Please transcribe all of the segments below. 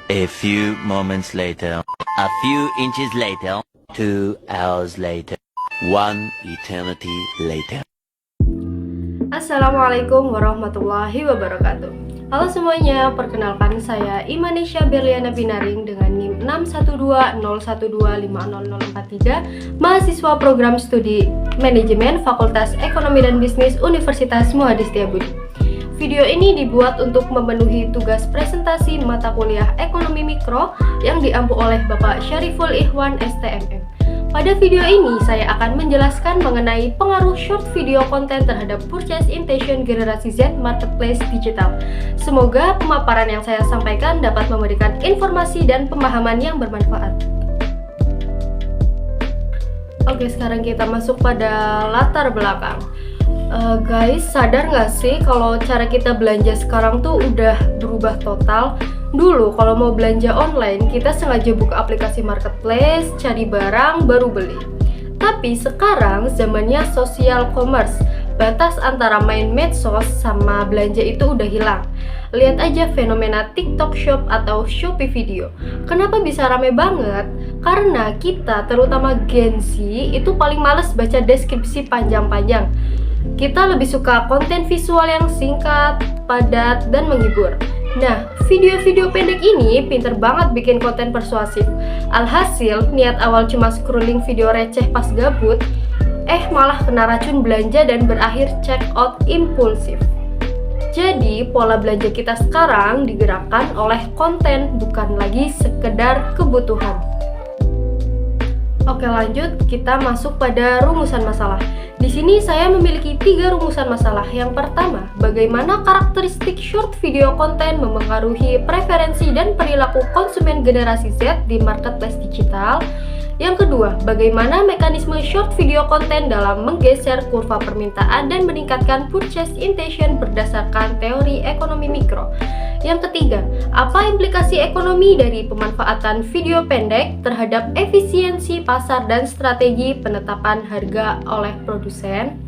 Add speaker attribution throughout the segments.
Speaker 1: A few moments later, a few inches later, 2 hours later, one eternity later.
Speaker 2: Assalamualaikum warahmatullahi wabarakatuh. Halo semuanya, perkenalkan saya Imanisha Berliana Binaring dengan NIM 61201250043, mahasiswa program studi manajemen Fakultas Ekonomi dan Bisnis Universitas Muhadi Setiabudi. Video ini dibuat untuk memenuhi tugas presentasi mata kuliah Ekonomi Mikro yang diampu oleh Bapak Syariful Ikhwan STMM. Pada video ini, saya akan menjelaskan mengenai pengaruh short video konten terhadap purchase intention generasi Z marketplace digital. Semoga pemaparan yang saya sampaikan dapat memberikan informasi dan pemahaman yang bermanfaat. Oke, sekarang kita masuk pada latar belakang. Guys, sadar nggak sih kalau cara kita belanja sekarang tuh udah berubah total? Dulu kalau mau belanja online, kita sengaja buka aplikasi marketplace, cari barang, baru beli. Tapi sekarang zamannya social commerce, batas antara main medsos sama belanja itu udah hilang. Lihat aja fenomena TikTok Shop atau Shopee Video. Kenapa bisa rame banget? Karena kita, terutama Gen Z, itu paling males baca deskripsi panjang-panjang. Kita lebih suka konten visual yang singkat, padat, dan menghibur. Nah, video-video pendek ini pinter banget bikin konten persuasif. Alhasil, niat awal cuma scrolling video receh pas gabut, malah kena racun belanja dan berakhir check out impulsif. Jadi, pola belanja kita sekarang digerakkan oleh konten, bukan lagi sekedar kebutuhan. Oke, lanjut, kita masuk pada rumusan masalah. Di sini saya memiliki 3 rumusan masalah. Yang pertama, bagaimana karakteristik short video konten memengaruhi preferensi dan perilaku konsumen generasi Z di marketplace digital. Yang kedua, bagaimana mekanisme short video konten dalam menggeser kurva permintaan dan meningkatkan purchase intention berdasarkan teori ekonomi mikro. Yang ketiga, apa implikasi ekonomi dari pemanfaatan video pendek terhadap efisiensi pasar dan strategi penetapan harga oleh produsen?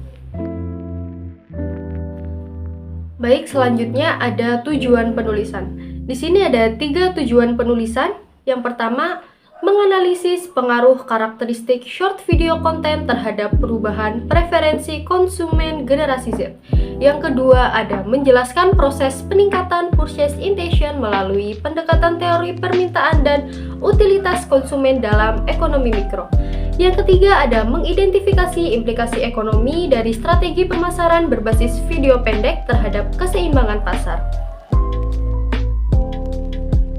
Speaker 2: Baik, selanjutnya ada tujuan penulisan. Di sini ada 3 tujuan penulisan. Yang pertama, menganalisis pengaruh karakteristik short video konten terhadap perubahan preferensi konsumen generasi Z. Yang kedua ada menjelaskan proses peningkatan purchase intention melalui pendekatan teori permintaan dan utilitas konsumen dalam ekonomi mikro. Yang ketiga ada mengidentifikasi implikasi ekonomi dari strategi pemasaran berbasis video pendek terhadap keseimbangan pasar.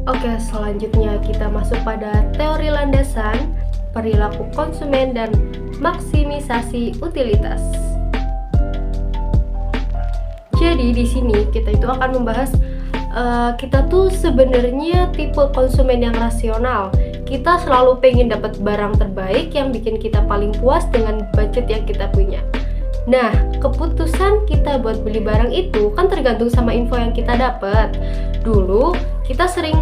Speaker 2: Oke, selanjutnya kita masuk pada teori landasan, perilaku konsumen, dan maksimisasi utilitas. Jadi di sini kita itu akan membahas kita tuh sebenarnya tipe konsumen yang rasional. Kita selalu pengen dapat barang terbaik yang bikin kita paling puas dengan budget yang kita punya. Nah, keputusan kita buat beli barang itu kan tergantung sama info yang kita dapat. Dulu kita sering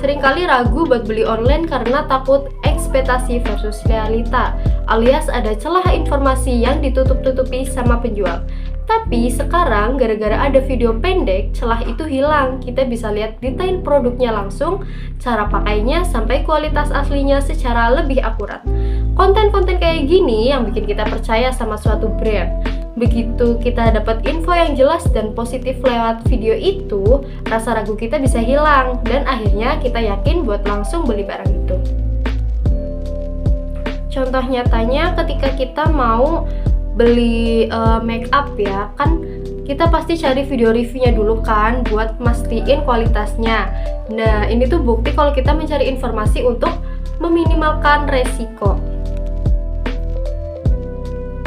Speaker 2: kali ragu buat beli online karena takut ekspektasi versus realita, alias ada celah informasi yang ditutup-tutupi sama penjual. Tapi sekarang gara-gara ada video pendek, celah itu hilang. Kita bisa lihat detail produknya langsung, cara pakainya, sampai kualitas aslinya secara lebih akurat. Konten-konten kayak gini yang bikin kita percaya sama suatu brand. Begitu kita dapat info yang jelas dan positif lewat video itu, rasa ragu kita bisa hilang dan akhirnya kita yakin buat langsung beli barang itu. Contoh nyatanya ketika kita mau beli make up ya, kan kita pasti cari video reviewnya dulu kan buat mastiin kualitasnya. Nah, ini tuh bukti kalau kita mencari informasi untuk meminimalkan resiko.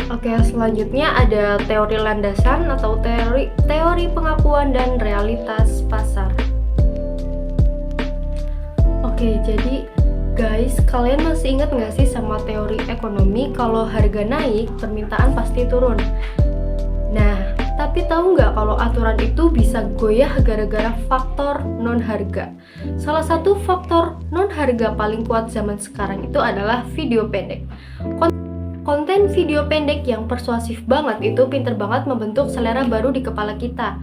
Speaker 2: Oke, selanjutnya ada teori landasan atau teori pengakuan dan realitas pasar. Oke, jadi guys, kalian masih ingat nggak sih sama teori ekonomi kalau harga naik, permintaan pasti turun? Nah, tapi tahu nggak kalau aturan itu bisa goyah gara-gara faktor non-harga? Salah satu faktor non-harga paling kuat zaman sekarang itu adalah video pendek. Konten video pendek yang persuasif banget itu pinter banget membentuk selera baru di kepala kita.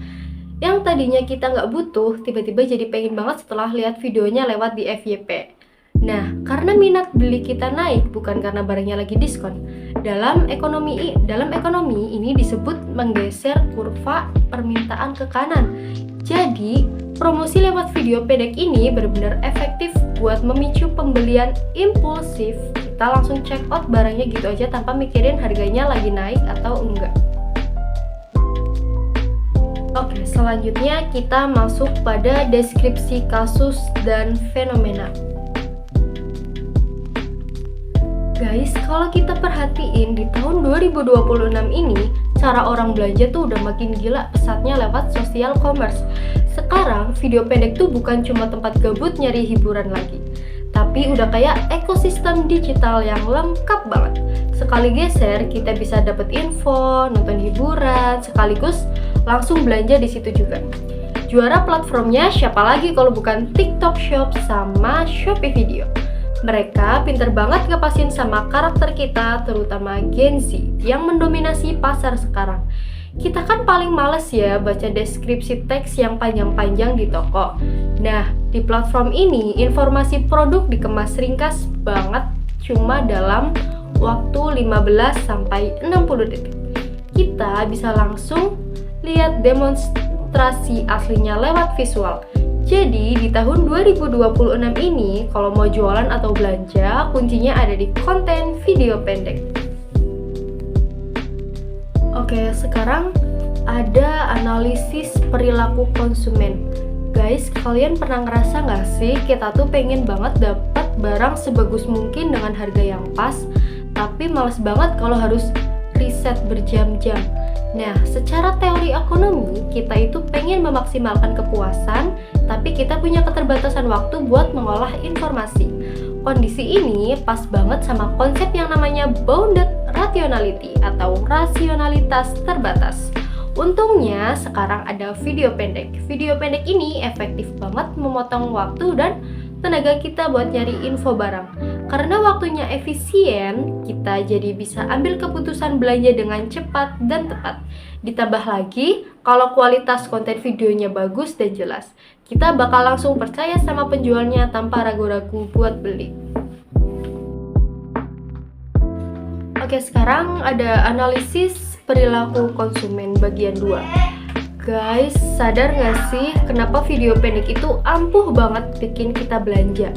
Speaker 2: Yang tadinya kita nggak butuh, tiba-tiba jadi pengen banget setelah lihat videonya lewat di FYP. Nah, karena minat beli kita naik bukan karena barangnya lagi diskon. Dalam ekonomi ini disebut menggeser kurva permintaan ke kanan. Jadi, promosi lewat video pendek ini benar-benar efektif buat memicu pembelian impulsif. Kita langsung check out barangnya gitu aja tanpa mikirin harganya lagi naik atau enggak. Oke, selanjutnya kita masuk pada deskripsi kasus dan fenomena. Guys, kalau kita perhatiin di tahun 2026 ini, cara orang belanja tuh udah makin gila pesatnya lewat social commerce. Sekarang, video pendek tuh bukan cuma tempat gabut nyari hiburan lagi, tapi udah kayak ekosistem digital yang lengkap banget. Sekali geser, kita bisa dapet info, nonton hiburan, sekaligus langsung belanja di situ juga. Juara platformnya siapa lagi kalau bukan TikTok Shop sama Shopee Video. Mereka pinter banget ngepasin sama karakter kita, terutama Gen Z yang mendominasi pasar sekarang. Kita kan paling males ya baca deskripsi teks yang panjang-panjang di toko. Nah, di platform ini informasi produk dikemas ringkas banget cuma dalam waktu 15-60 detik. Kita bisa langsung lihat demonstrasi aslinya lewat visual. Jadi di tahun 2026 ini kalau mau jualan atau belanja, kuncinya ada di konten video pendek. Oke, sekarang ada analisis perilaku konsumen. Guys, kalian pernah ngerasa nggak sih kita tuh pengen banget dapat barang sebagus mungkin dengan harga yang pas, tapi males banget kalau harus riset berjam-jam. Nah, secara teori ekonomi, kita itu pengen memaksimalkan kepuasan, tapi kita punya keterbatasan waktu buat mengolah informasi. Kondisi ini pas banget sama konsep yang namanya bounded rationality atau rasionalitas terbatas. Untungnya sekarang ada video pendek. Video pendek ini efektif banget memotong waktu dan tenaga kita buat nyari info barang. Karena waktunya efisien, kita jadi bisa ambil keputusan belanja dengan cepat dan tepat. Ditambah lagi, kalau kualitas konten videonya bagus dan jelas, kita bakal langsung percaya sama penjualnya tanpa ragu-ragu buat beli. Oke, sekarang ada analisis perilaku konsumen bagian 2. Guys, sadar gak sih kenapa video pendek itu ampuh banget bikin kita belanja?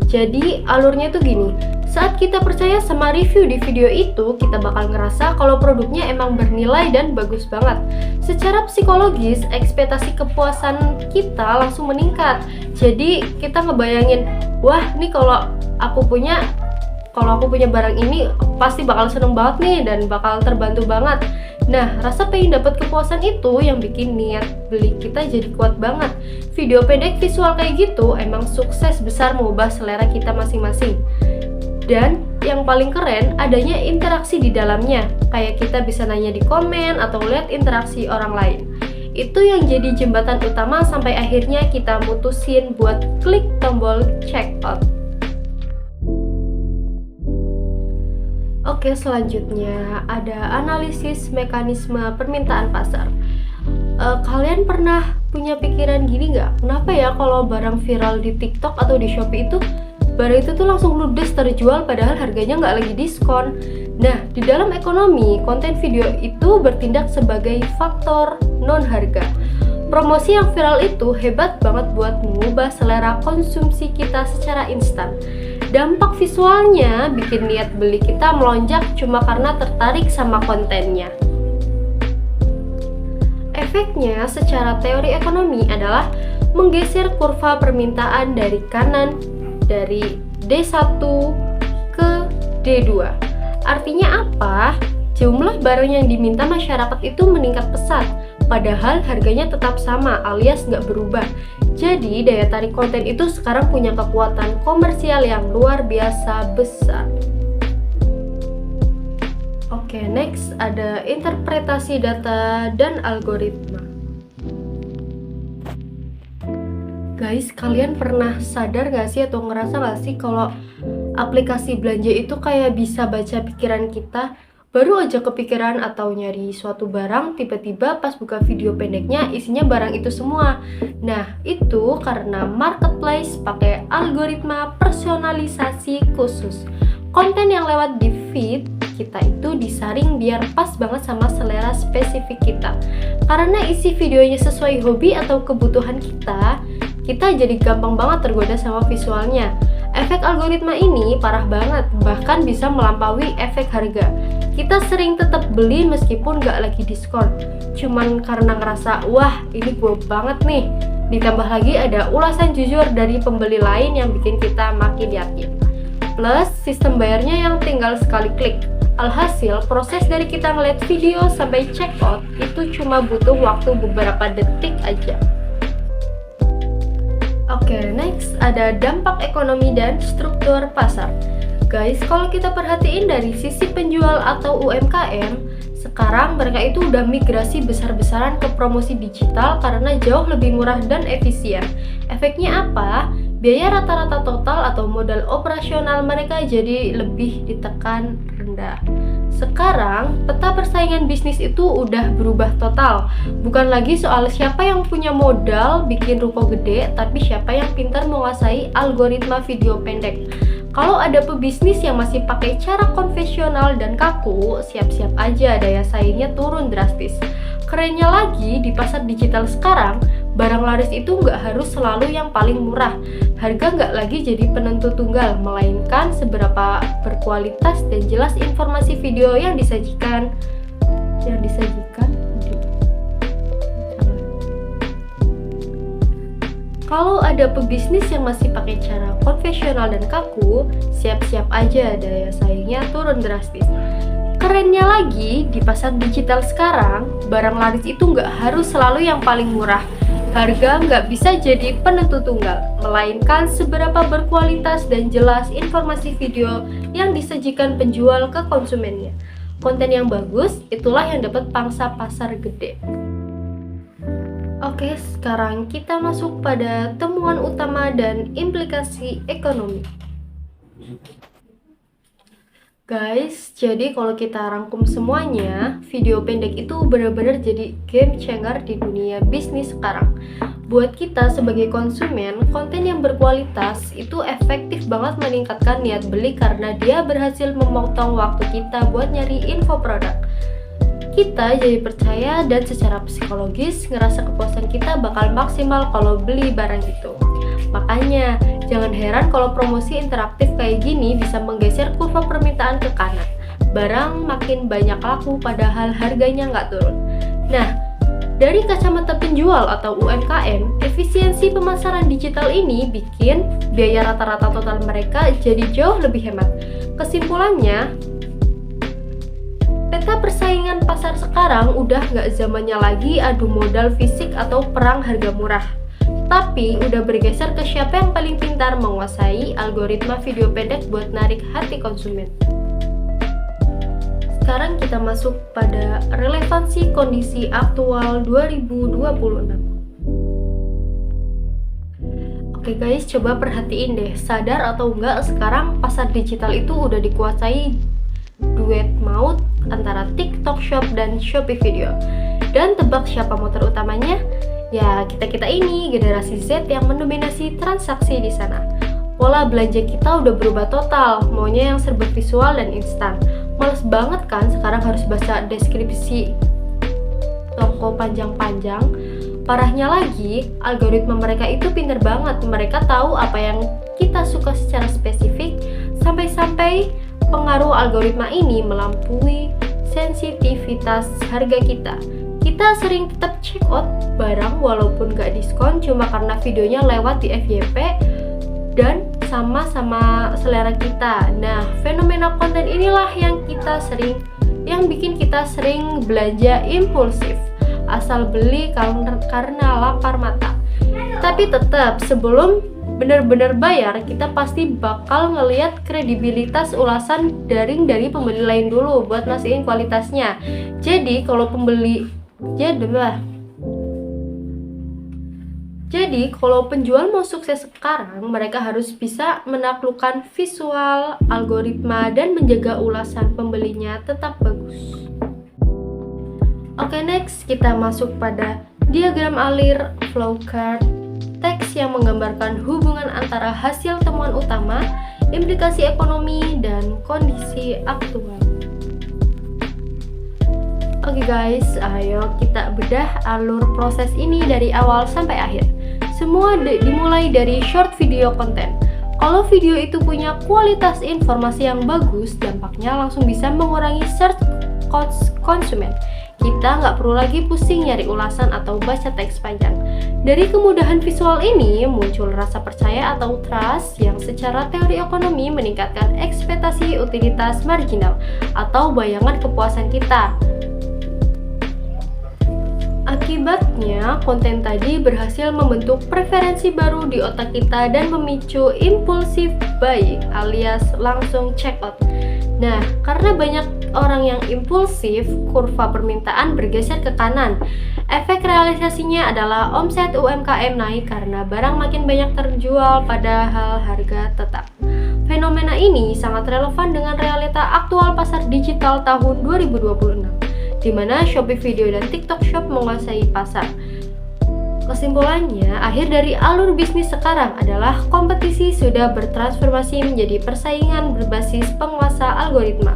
Speaker 2: Jadi alurnya tuh gini, saat kita percaya sama review di video itu, kita bakal ngerasa kalau produknya emang bernilai dan bagus banget. Secara psikologis, ekspektasi kepuasan kita langsung meningkat. Jadi kita ngebayangin, wah nih kalau aku punya barang ini pasti bakal seneng banget nih dan bakal terbantu banget. Nah, rasa pengen dapat kepuasan itu yang bikin niat beli kita jadi kuat banget. Video pendek visual kayak gitu emang sukses besar mengubah selera kita masing-masing. Dan yang paling keren, adanya interaksi di dalamnya. Kayak kita bisa nanya di komen atau lihat interaksi orang lain. Itu yang jadi jembatan utama sampai akhirnya kita mutusin buat klik tombol check out. Oke, selanjutnya ada analisis mekanisme permintaan pasar. Kalian pernah punya pikiran gini nggak? Kenapa ya kalau barang viral di TikTok atau di Shopee itu barang itu tuh langsung ludes terjual padahal harganya nggak lagi diskon? Nah, di dalam ekonomi, konten video itu bertindak sebagai faktor non-harga. Promosi yang viral itu hebat banget buat mengubah selera konsumsi kita secara instan. Dampak visualnya bikin niat beli kita melonjak cuma karena tertarik sama kontennya. Efeknya secara teori ekonomi adalah menggeser kurva permintaan dari kanan dari D1 ke D2. Artinya apa? Jumlah barang yang diminta masyarakat itu meningkat pesat, padahal harganya tetap sama alias nggak berubah. Jadi daya tarik konten itu sekarang punya kekuatan komersial yang luar biasa besar. Oke, next ada interpretasi data dan algoritma. Guys, kalian pernah sadar gak sih atau ngerasa gak sih kalau aplikasi belanja itu kayak bisa baca pikiran kita? Baru aja kepikiran atau nyari suatu barang, tiba-tiba pas buka video pendeknya isinya barang itu semua. Nah, itu karena marketplace pakai algoritma personalisasi khusus. Konten yang lewat di feed kita itu disaring biar pas banget sama selera spesifik kita. Karena isi videonya sesuai hobi atau kebutuhan kita jadi gampang banget tergoda sama visualnya. Efek algoritma ini parah banget, bahkan bisa melampaui efek harga. Kita sering tetap beli meskipun gak lagi diskon, cuman karena ngerasa, wah ini gue banget nih. Ditambah lagi ada ulasan jujur dari pembeli lain yang bikin kita makin yakin. Plus, sistem bayarnya yang tinggal sekali klik. Alhasil, proses dari kita ngeliat video sampai check out itu cuma butuh waktu beberapa detik aja. Oke, next ada dampak ekonomi dan struktur pasar. Guys, kalau kita perhatiin dari sisi penjual atau UMKM, sekarang mereka itu udah migrasi besar-besaran ke promosi digital karena jauh lebih murah dan efisien. Efeknya apa? Biaya rata-rata total atau modal operasional mereka jadi lebih ditekan rendah. Sekarang, peta persaingan bisnis itu udah berubah total. Bukan lagi soal siapa yang punya modal bikin ruko gede, tapi siapa yang pintar menguasai algoritma video pendek. Kalau ada pebisnis yang masih pakai cara konvensional dan kaku, siap-siap aja daya saingnya turun drastis. Kerennya lagi, di pasar digital sekarang, barang laris itu nggak harus selalu yang paling murah. Harga nggak lagi jadi penentu tunggal, melainkan seberapa berkualitas dan jelas informasi video yang disajikan. Kalau ada pebisnis yang masih pakai cara konvensional dan kaku, siap-siap aja daya saingnya turun drastis. Kerennya lagi, di pasar digital sekarang, barang laris itu nggak harus selalu yang paling murah. Harga nggak bisa jadi penentu tunggal, melainkan seberapa berkualitas dan jelas informasi video yang disajikan penjual ke konsumennya. Konten yang bagus, itulah yang dapat pangsa pasar gede. Oke, sekarang kita masuk pada temuan utama dan implikasi ekonomi. Guys, jadi kalau kita rangkum semuanya, video pendek itu benar-benar jadi game changer di dunia bisnis sekarang. Buat kita sebagai konsumen, konten yang berkualitas itu efektif banget meningkatkan niat beli karena dia berhasil memotong waktu kita buat nyari info produk. Kita jadi percaya dan secara psikologis ngerasa kepuasan kita bakal maksimal kalau beli barang itu. Makanya, jangan heran kalau promosi interaktif kayak gini bisa menggeser kurva permintaan ke kanan. Barang makin banyak laku padahal harganya nggak turun. Nah, dari kacamata penjual atau UMKM, efisiensi pemasaran digital ini bikin biaya rata-rata total mereka jadi jauh lebih hemat. Kesimpulannya, peta persaingan pasar sekarang udah nggak zamannya lagi adu modal fisik atau perang harga murah. Tapi udah bergeser ke siapa yang paling pintar menguasai algoritma video pendek buat narik hati konsumen. Sekarang kita masuk pada relevansi kondisi aktual 2026. Oke guys, coba perhatiin deh, sadar atau enggak sekarang pasar digital itu udah dikuasai duet maut antara TikTok Shop dan Shopee Video. Dan tebak siapa motor utamanya? Ya, kita ini generasi Z yang mendominasi transaksi di sana. Pola belanja kita udah berubah total, maunya yang serba visual dan instan. Males banget kan sekarang harus baca deskripsi toko panjang-panjang. Parahnya lagi, algoritma mereka itu pinter banget. Mereka tahu apa yang kita suka secara spesifik, sampai-sampai pengaruh algoritma ini melampaui sensitivitas harga kita. Kita sering tetap check out barang walaupun gak diskon cuma karena videonya lewat di FYP dan sama-sama selera kita. Nah, fenomena konten inilah yang bikin kita sering belanja impulsif, asal beli karena lapar mata. Tapi tetap sebelum benar-benar bayar, kita pasti bakal ngelihat kredibilitas ulasan daring dari pembeli lain dulu buat mastiin kualitasnya. Jadi kalau Jadi, kalau penjual mau sukses sekarang, mereka harus bisa menaklukkan visual, algoritma, dan menjaga ulasan pembelinya tetap bagus. Oke, next kita masuk pada diagram alir flowchart, teks yang menggambarkan hubungan antara hasil temuan utama, implikasi ekonomi, dan kondisi aktual. Oke guys, ayo kita bedah alur proses ini dari awal sampai akhir. Semua dimulai dari short video konten. Kalau video itu punya kualitas informasi yang bagus, dampaknya langsung bisa mengurangi search cost konsumen. Kita nggak perlu lagi pusing nyari ulasan atau baca teks panjang. Dari kemudahan visual ini, muncul rasa percaya atau trust yang secara teori ekonomi meningkatkan ekspektasi utilitas marginal atau bayangan kepuasan kita. Akibatnya, konten tadi berhasil membentuk preferensi baru di otak kita dan memicu impulsif buying alias langsung check out. Nah, karena banyak orang yang impulsif, kurva permintaan bergeser ke kanan. Efek realisasinya adalah omset UMKM naik karena barang makin banyak terjual padahal harga tetap. Fenomena ini sangat relevan dengan realita aktual pasar digital tahun 2026. Di mana Shopee Video dan TikTok Shop menguasai pasar. Kesimpulannya, akhir dari alur bisnis sekarang adalah kompetisi sudah bertransformasi menjadi persaingan berbasis penguasa algoritma.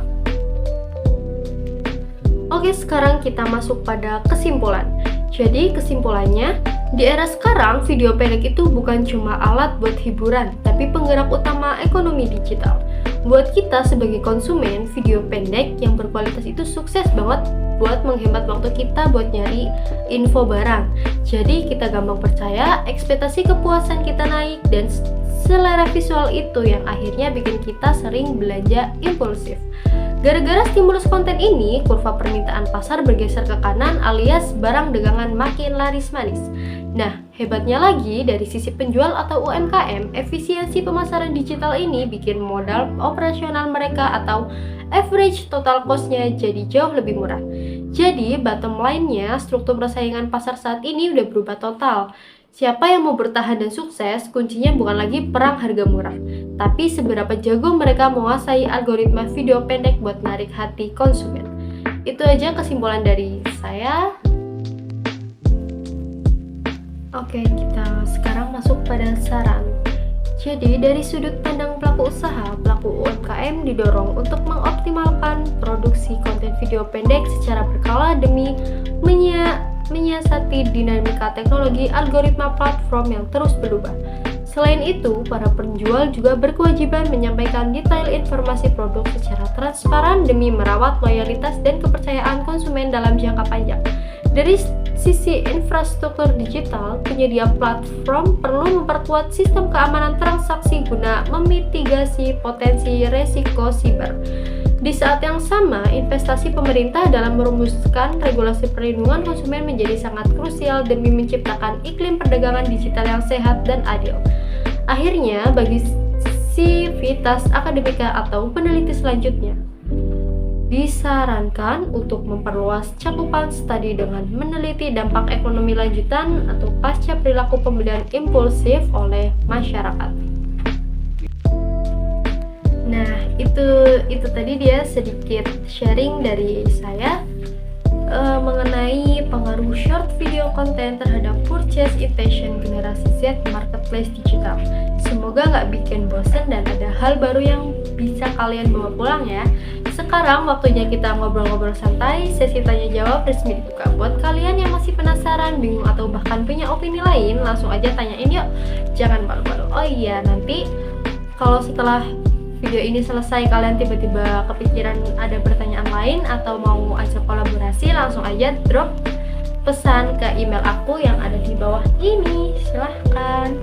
Speaker 2: Oke, sekarang kita masuk pada kesimpulan. Jadi kesimpulannya, di era sekarang video pendek itu bukan cuma alat buat hiburan, tapi penggerak utama ekonomi digital. Buat kita sebagai konsumen, video pendek yang berkualitas itu sukses banget buat menghemat waktu kita buat nyari info barang. Jadi kita gampang percaya, ekspektasi kepuasan kita naik, dan selera visual itu yang akhirnya bikin kita sering belanja impulsif. Gara-gara stimulus konten ini, kurva permintaan pasar bergeser ke kanan alias barang dagangan makin laris manis. Nah, hebatnya lagi, dari sisi penjual atau UMKM, efisiensi pemasaran digital ini bikin modal operasional mereka atau average total cost-nya jadi jauh lebih murah. Jadi, bottom line-nya, struktur persaingan pasar saat ini udah berubah total. Siapa yang mau bertahan dan sukses, kuncinya bukan lagi perang harga murah, tapi seberapa jago mereka menguasai algoritma video pendek buat narik hati konsumen. Itu aja kesimpulan dari saya. Oke, kita sekarang masuk pada saran. Jadi, dari sudut pandang pelaku usaha, pelaku UMKM didorong untuk mengoptimalkan produksi konten video pendek secara berkala demi menyiasati dinamika teknologi algoritma platform yang terus berubah. Selain itu, para penjual juga berkewajiban menyampaikan detail informasi produk secara transparan demi merawat loyalitas dan kepercayaan konsumen dalam jangka panjang. Dari sisi infrastruktur digital, penyedia platform perlu memperkuat sistem keamanan transaksi guna memitigasi potensi resiko siber. Di saat yang sama, investasi pemerintah dalam merumuskan regulasi perlindungan konsumen menjadi sangat krusial demi menciptakan iklim perdagangan digital yang sehat dan adil. Akhirnya, bagi sivitas akademika atau peneliti selanjutnya, disarankan untuk memperluas cakupan studi dengan meneliti dampak ekonomi lanjutan atau pasca perilaku pembelian impulsif oleh masyarakat. Nah, itu tadi dia sedikit sharing dari saya mengenai pengaruh short video content terhadap purchase intention generasi Z marketplace digital. Semoga nggak bikin bosan dan ada hal baru yang bisa kalian bawa pulang ya. Sekarang waktunya kita ngobrol-ngobrol santai, sesi tanya jawab resmi dibuka. Buat kalian yang masih penasaran, bingung atau bahkan punya opini lain, langsung aja tanyain yuk. Jangan malu-malu. Oh iya, nanti kalau setelah video ini selesai kalian tiba-tiba kepikiran ada pertanyaan lain atau mau ajak kolaborasi, langsung aja drop pesan ke email aku yang ada di bawah ini. Silahkan.